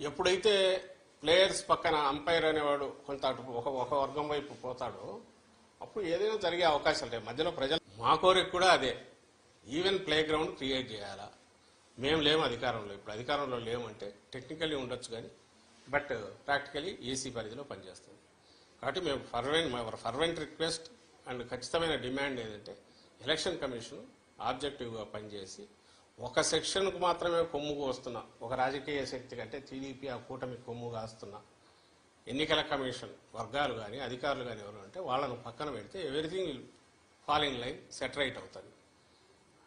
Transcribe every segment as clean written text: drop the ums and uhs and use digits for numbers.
ఎప్పుడైతే ప్లేయర్స్ పక్కన అంపైర్ అనేవాడు కొంత అటు ఒక వర్గం వైపు పోతాడో అప్పుడు ఏదైనా జరిగే అవకాశాలు ఉంటాయి. మధ్యలో ప్రజలు మా కోరిక కూడా అదే, ఈవెన్ ప్లే గ్రౌండ్ క్రియేట్ చేయాలా. మేము లేము అధికారంలో, ఇప్పుడు అధికారంలో లేమంటే టెక్నికల్లీ ఉండొచ్చు కానీ బట్ ప్రాక్టికలీ ఏసీ పరిధిలో పనిచేస్తుంది. కాబట్టి మేము ఫర్వెంట్ రిక్వెస్ట్ అండ్ ఖచ్చితమైన డిమాండ్ ఏంటంటే ఎలక్షన్ కమిషన్ ఆబ్జెక్టివ్గా పనిచేసి ఒక సెక్షన్కు మాత్రమే కొమ్ముకు వస్తున్న ఒక రాజకీయ శక్తి కంటే టీడీపీ ఆ కూటమి కొమ్ము కాస్తున్న ఎన్నికల కమిషన్ వర్గాలు కానీ అధికారులు కానీ ఎవరు అంటే వాళ్ళను పక్కన పెడితే everything will fall in line, set right అవుతుంది.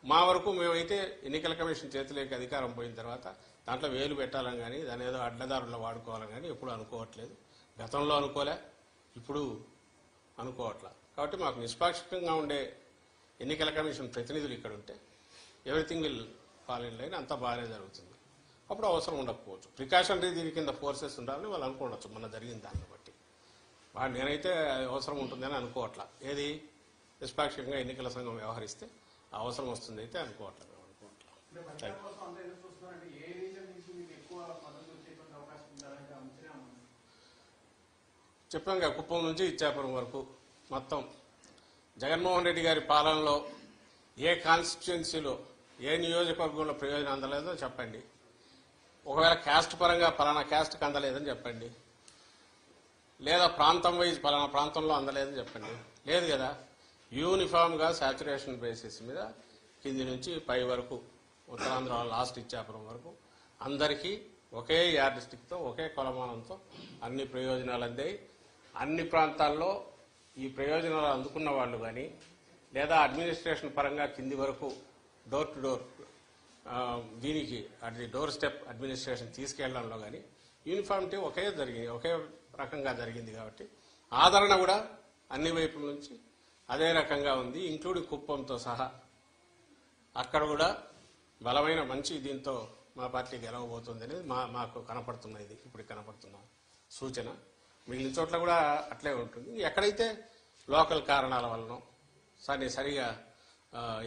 మా వరకు మేమైతే ఎన్నికల కమిషన్ చేతిలోకి అధికారం పోయిన తర్వాత దాంట్లో వేలు పెట్టాలని కానీ దాని ఏదో అడ్డదారుల్లో వాడుకోవాలని కానీ ఎప్పుడు అనుకోవట్లేదు. గతంలో అనుకోలే, ఇప్పుడు అనుకోవట్లా. కాబట్టి మాకు నిష్పాక్షికంగా ఉండే ఎన్నికల కమిషన్ ప్రతినిధులు ఇక్కడ ఉంటే everything will fall in line, అంతా బాగానే జరుగుతుంది. అప్పుడు అవసరం ఉండకపోవచ్చు, ప్రికాషనరీ దీని కింద ఫోర్సెస్ ఉండాలని వాళ్ళు అనుకోవచ్చు. మొన్న జరిగిన దాన్ని బట్టి నేనైతే అవసరం ఉంటుందని అనుకోవట్లా. ఏది నిష్పాక్షికంగా ఎన్నికల సంఘం వ్యవహరిస్తే అవసరం వస్తుంది అయితే అనుకోవట్లేదు. చెప్పాం కదా, కుప్పం నుంచి ఇచ్చాపురం వరకు మొత్తం జగన్మోహన్ రెడ్డి గారి పాలనలో ఏ కాన్స్టిట్యుయెన్సీలో ఏ నియోజకవర్గంలో ప్రయోజనం అందలేదో చెప్పండి. ఒకవేళ క్యాస్ట్ పరంగా పలానా క్యాస్ట్కి అందలేదని చెప్పండి, లేదా ప్రాంతం వైజ్ పలానా ప్రాంతంలో అందలేదని చెప్పండి. లేదు కదా, యూనిఫామ్గా సాచురేషన్ బేసిస్ మీద కింది నుంచి పై వరకు ఉత్తరాంధ్ర లాస్ట్ ఇచ్చాపురం వరకు అందరికీ ఒకే యార్డ్ స్టిక్తో ఒకే కొలమానంతో అన్ని ప్రయోజనాలు అందాయి. అన్ని ప్రాంతాల్లో ఈ ప్రయోజనాలు అందుకున్న వాళ్ళు కానీ లేదా అడ్మినిస్ట్రేషన్ పరంగా కింది వరకు డోర్ టు డోర్ దీనికి అది డోర్ స్టెప్ అడ్మినిస్ట్రేషన్ తీసుకెళ్లడంలో కానీ యూనిఫామిటీ ఒకే రకంగా జరిగింది. కాబట్టి ఆదరణ కూడా అన్ని వైపుల నుంచి అదే రకంగా ఉంది, ఇంక్లూడింగ్ కుప్పంతో సహా. అక్కడ కూడా బలమైన మంచి దీంతో మా పార్టీ గెలవబోతుంది అనేది మాకు కనపడుతున్నది, ఇప్పుడు కనపడుతున్న సూచన. మిగిలిన చోట్ల కూడా అట్లే ఉంటుంది. ఎక్కడైతే లోకల్ కారణాల వలన సరిగా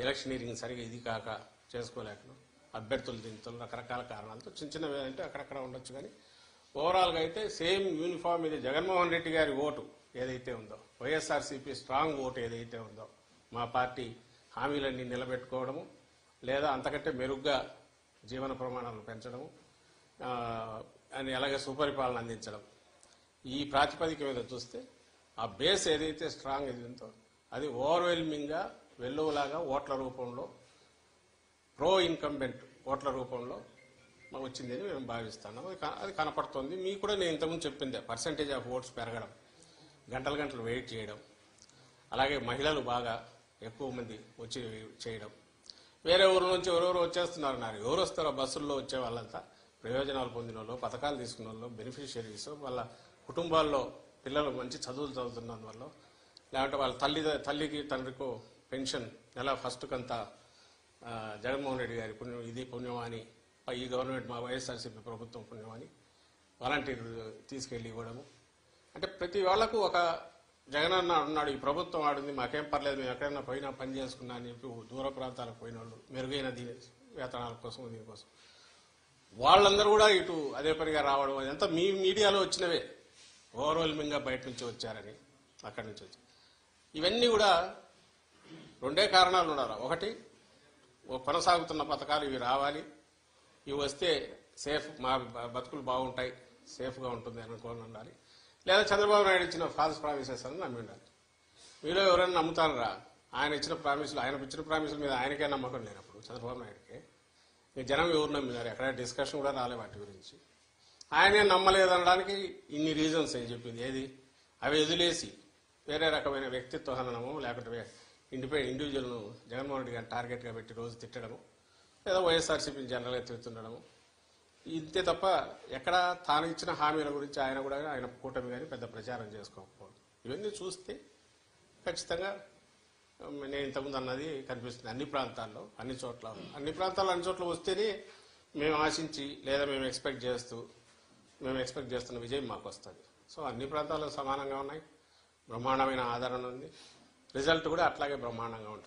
ఎలక్షనీరింగ్ సరిగా ఇది కాక చేసుకోలేకను అభ్యర్థులు దీంతో రకరకాల కారణాలతో చిన్నవి అంటే అక్కడక్కడ ఉండొచ్చు. కానీ ఓవరాల్గా అయితే సేమ్ యూనిఫామ్ ఇది జగన్మోహన్ రెడ్డి గారి ఓటు ఏదైతే ఉందో, వైఎస్ఆర్సీపీ స్ట్రాంగ్ ఓటు ఏదైతే ఉందో, మా పార్టీ హామీలన్నీ నిలబెట్టుకోవడము లేదా అంతకంటే మెరుగ్గా జీవన ప్రమాణాలను పెంచడము అని అలాగే సుపరిపాలన అందించడం, ఈ ప్రాతిపదిక మీద చూస్తే ఆ బేస్ ఏదైతే స్ట్రాంగ్ ఇది ఉందో అది ఓవర్వెల్మింగ్గా వెల్లువలాగా ఓట్ల రూపంలో ప్రో ఇన్కంబెంట్ ఓట్ల రూపంలో వచ్చిందని మేము భావిస్తున్నాం. అది కనపడుతోంది. మీకు కూడా నేను ఇంతకుముందు చెప్పిందే, పర్సంటేజ్ ఆఫ్ ఓట్స్ పెరగడం, గంటలు వెయిట్ చేయడం, అలాగే మహిళలు బాగా ఎక్కువ మంది వచ్చి చేయడం. వేరే ఊరు నుంచి ఎవరెవరు వచ్చేస్తున్నారన్నారు. ఎవరు వస్తారో బస్సుల్లో వచ్చే వాళ్ళంతా ప్రయోజనాలు పొందిన వాళ్ళు, పథకాలు తీసుకున్న వాళ్ళు, బెనిఫిషియరీస్, వాళ్ళ కుటుంబాల్లో పిల్లలు మంచి చదువులు చదువుతున్నందువల్ల, లేదంటే వాళ్ళ తల్లికి తండ్రికో పెన్షన్ నెల ఫస్ట్ కంతా జగన్మోహన్ రెడ్డి గారి పుణ్యం, ఇది పుణ్యమాని ఈ గవర్నమెంట్ మా వైఎస్ఆర్సీపీ ప్రభుత్వం పుణ్యమాని వాలంటీర్ తీసుకెళ్లి ఇవ్వడము. అంటే ప్రతి వాళ్లకు ఒక జగన్ అన్న ఉన్నాడు, ఈ ప్రభుత్వం ఆడింది, మాకేం పర్లేదు, మేము ఎక్కడైనా పోయినా పని చేసుకున్నా అని చెప్పి దూర ప్రాంతాలకు పోయిన వాళ్ళు మెరుగైన వేతనాల కోసం దీనికోసం వాళ్ళందరూ కూడా ఇటు అదే పనిగా రావడం, అదంతా మీ మీడియాలో వచ్చినవే, ఓవర్వెల్మింగ్గా బయట నుంచి వచ్చారని అక్కడి నుంచి వచ్చి. ఇవన్నీ కూడా రెండే కారణాలు ఉండాలి. ఒకటి, కొనసాగుతున్న పథకాలు ఇవి రావాలి, ఇవి వస్తే సేఫ్, మా బతుకులు బాగుంటాయి, సేఫ్గా ఉంటుంది అనుకోని ఉండాలి. లేదా చంద్రబాబు నాయుడు ఇచ్చిన ఫాల్స్ ప్రామిసెస్ అని నమ్మి ఉండాలి. మీలో ఎవరైనా నమ్ముతారా? ఆయన ఇచ్చిన ప్రామిసుల మీద ఆయనకే నమ్మకం లేనప్పుడు చంద్రబాబు నాయుడుకే జనం ఎవరు నమ్మినారు? ఎక్కడ డిస్కషన్ కూడా రాలే వాటి గురించి. ఆయనే నమ్మలేదనడానికి ఇన్ని రీజన్స్ అని చెప్పింది. ఏది? అవి వదిలేసి వేరే రకమైన వ్యక్తిత్వ హననము, లేకుంటే ఇండివిజువల్ను జగన్మోహన్ రెడ్డి గారిని టార్గెట్గా పెట్టి రోజు తిట్టడము, లేదా వైఎస్ఆర్సీపీని జనరల్గా తిరుగుతుండడము, ఇంతే తప్ప ఎక్కడ తాను ఇచ్చిన హామీల గురించి ఆయన కూడా ఆయన కూటమి కానీ పెద్ద ప్రచారం చేసుకోకపోవడం. ఇవన్నీ చూస్తే ఖచ్చితంగా నేను ఇంతకుముందు అన్నది కనిపిస్తుంది. అన్ని ప్రాంతాల్లో అన్ని చోట్ల వస్తేనే మేము ఆశించి లేదా మేము ఎక్స్పెక్ట్ చేస్తున్న విజయం మాకు వస్తుంది. సో అన్ని ప్రాంతాల్లో సమానంగా ఉన్నాయి, బ్రహ్మాండమైన ఆదరణ ఉంది, రిజల్ట్ కూడా అట్లాగే బ్రహ్మాండంగా ఉంటుంది.